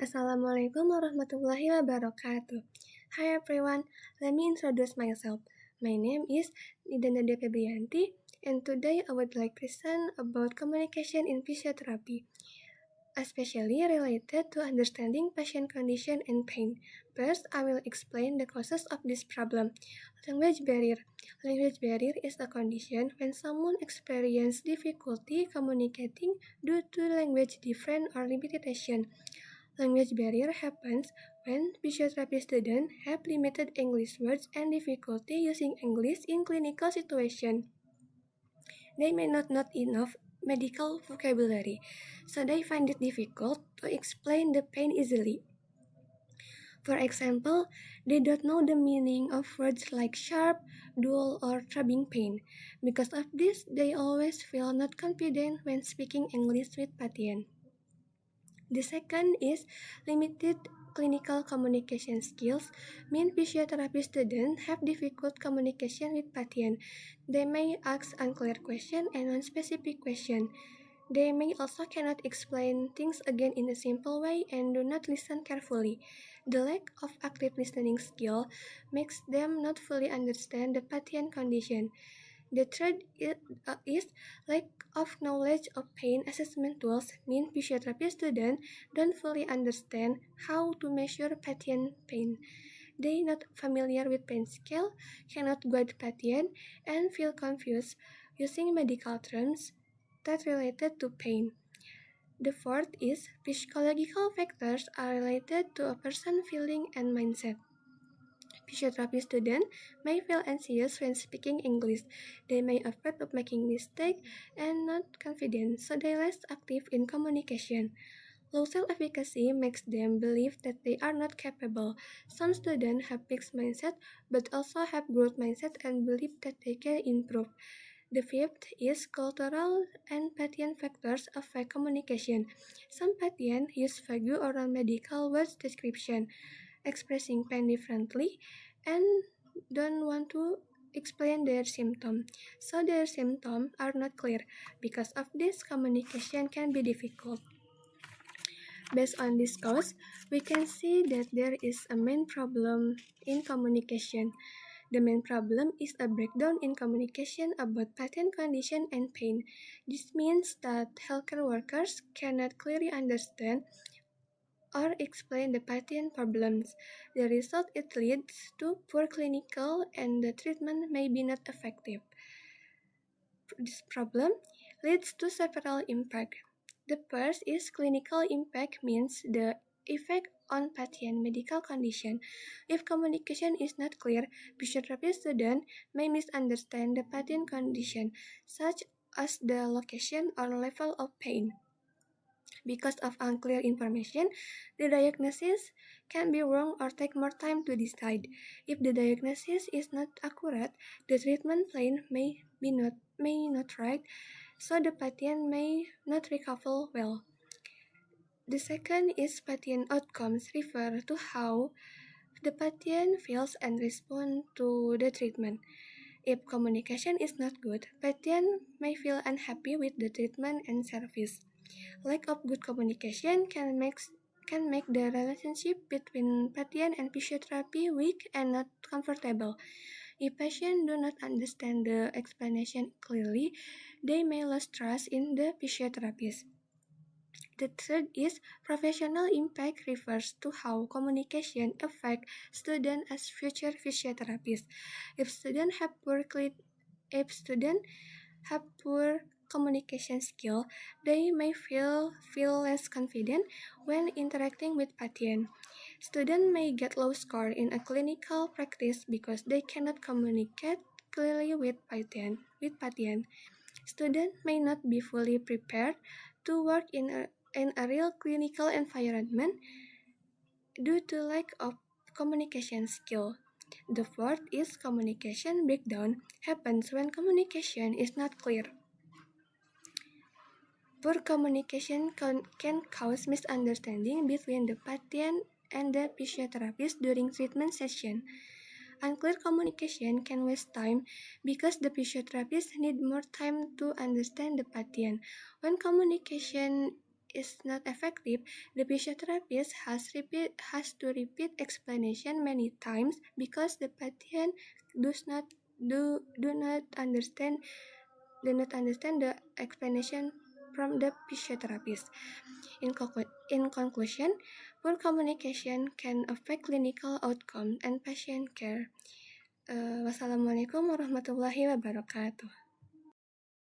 Assalamualaikum warahmatullahi wabarakatuh. Hi everyone, let me introduce myself. My name is Nidana Febrianti, and today I would like to present about communication in physiotherapy, especially related to understanding patient condition and pain. First, I will explain the causes of this problem. Language barrier. Language barrier is a condition when someone experiences difficulty communicating due to language difference or limitation. Language barrier happens when physiotherapy students have limited English words and difficulty using English in clinical situations. They may not know enough medical vocabulary, so they find it difficult to explain the pain easily. For example, they don't know the meaning of words like sharp, dull, or throbbing pain. Because of this, they always feel not confident when speaking English with patients. The second is limited clinical communication skills. Mean physiotherapy students have difficult communication with patients. They may ask unclear questions and non-specific questions. They may also cannot explain things again in a simple way and do not listen carefully. The lack of active listening skill makes them not fully understand the patient condition. The third is lack of knowledge of pain assessment tools. Mean physiotherapy students don't fully understand how to measure patient pain. They not familiar with pain scale, cannot guide patient, and feel confused using medical terms that related to pain. The fourth is psychological factors are related to a person's feeling and mindset. Physiotherapy students may feel anxious when speaking English. They may afraid of making mistakes and not confident, so they less active in communication. Low self-efficacy makes them believe that they are not capable. Some students have fixed mindset but also have growth mindset and believe that they can improve. The fifth is cultural and patient factors affect communication. Some patients use vague or non-medical words description, expressing pain differently, and don't want to explain their symptom. So their symptoms are not clear. Because of this, communication can be difficult. Based on this cause, we can see that there is a main problem in communication. The main problem is a breakdown in communication about patient condition and pain. This means that healthcare workers cannot clearly understand or explain the patient problems. The result it leads to poor clinical and the treatment may be not effective. This problem leads to several impacts. The first is clinical impact means the effect on patient medical condition. If communication is not clear, physiotherapy students may misunderstand the patient condition, such as the location or level of pain. Because of unclear information, the diagnosis can be wrong or take more time to decide. If the diagnosis is not accurate, the treatment plan may not right, so the patient may not recover well. The second is patient outcomes refer to how the patient feels and responds to the treatment. If communication is not good, patient may feel unhappy with the treatment and service. Lack of good communication can make the relationship between patient and physiotherapy weak and not comfortable. If patients do not understand the explanation clearly, they may lose trust in the physiotherapist. The third is professional impact refers to how communication affects students as future physiotherapists. If students have poor communication skill, they may feel less confident when interacting with patients. Students may get low score in a clinical practice because they cannot communicate clearly with patient. Students may not be fully prepared to work in a real clinical environment due to lack of communication skill. The fourth is communication breakdown happens when communication is not clear. Poor communication can cause misunderstanding between the patient and the physiotherapist during treatment session. Unclear communication can waste time because the physiotherapist need more time to understand the patient. When communication is not effective, the physiotherapist has to repeat explanation many times because the patient does not do not understand the explanation from the physiotherapist. In conclusion, poor communication can affect clinical outcome and patient care. Wassalamualaikum warahmatullahi wabarakatuh.